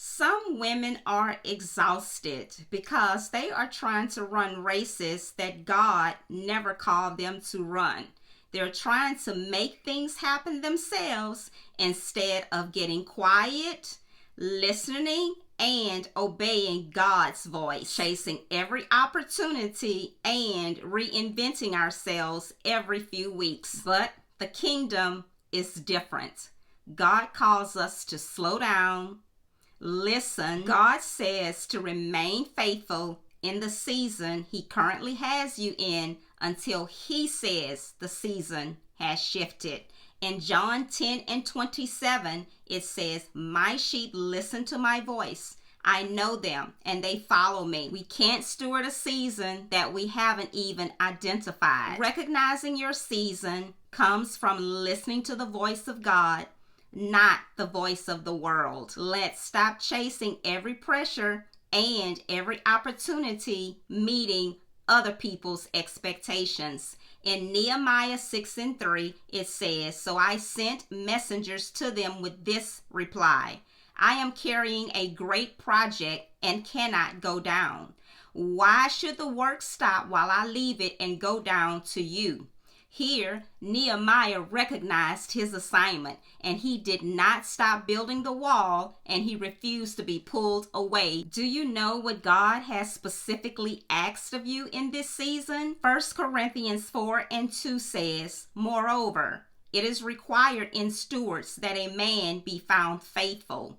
Some women are exhausted because they are trying to run races that God never called them to run. They're trying to make things happen themselves instead of getting quiet, listening, and obeying God's voice, chasing every opportunity and reinventing ourselves every few weeks. But the kingdom is different. God calls us to slow down, listen. God says to remain faithful in the season He currently has you in until He says the season has shifted. In John 10:27, it says, "My sheep listen to my voice. I know them and they follow me." We can't steward a season that we haven't even identified. Recognizing your season comes from listening to the voice of God, not the voice of the world. Let's stop chasing every pressure and every opportunity meeting other people's expectations. In Nehemiah 6:3, it says, "So I sent messengers to them with this reply: I am carrying a great project and cannot go down. Why should the work stop while I leave it and go down to you?" Here, Nehemiah recognized his assignment, and he did not stop building the wall, and he refused to be pulled away. Do you know what God has specifically asked of you in this season? 1 Corinthians 4:2 says, "Moreover, it is required in stewards that a man be found faithful."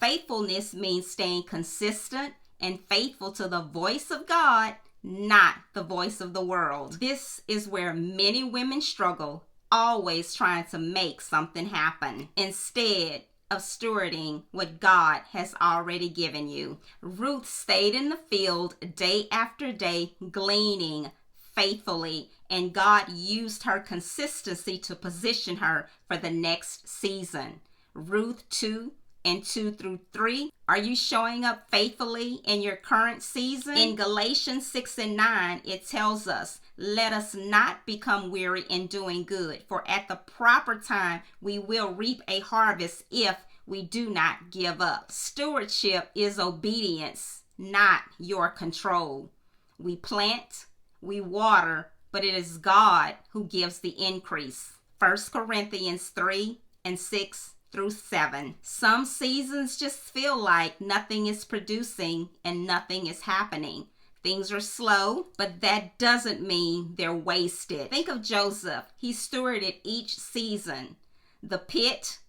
Faithfulness means staying consistent and faithful to the voice of God, not the voice of the world. This is where many women struggle, always trying to make something happen instead of stewarding what God has already given you. Ruth stayed in the field day after day, gleaning faithfully, and God used her consistency to position her for the next season. Ruth 2:2-3. Are you showing up faithfully in your current season? In Galatians 6:9, it tells us, "Let us not become weary in doing good, for at the proper time we will reap a harvest if we do not give up." Stewardship is obedience, not your control. We plant, we water, but it is God who gives the increase. 1 Corinthians 3:6-7. Some seasons just feel like nothing is producing and nothing is happening. Things are slow, but that doesn't mean they're wasted. Think of Joseph. He stewarded each season: the pit,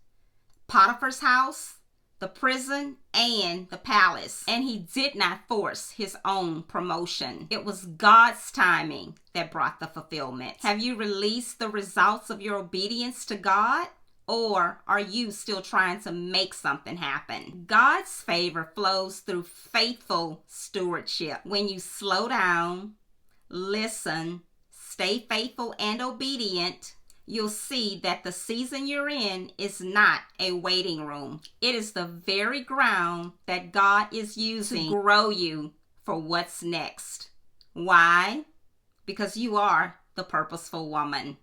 Potiphar's house, the prison, and the palace. And he did not force his own promotion. It was God's timing that brought the fulfillment. Have you released the results of your obedience to God? Or are you still trying to make something happen? God's favor flows through faithful stewardship. When you slow down, listen, stay faithful and obedient, you'll see that the season you're in is not a waiting room. It is the very ground that God is using to grow you for what's next. Why? Because you are the purposeful woman.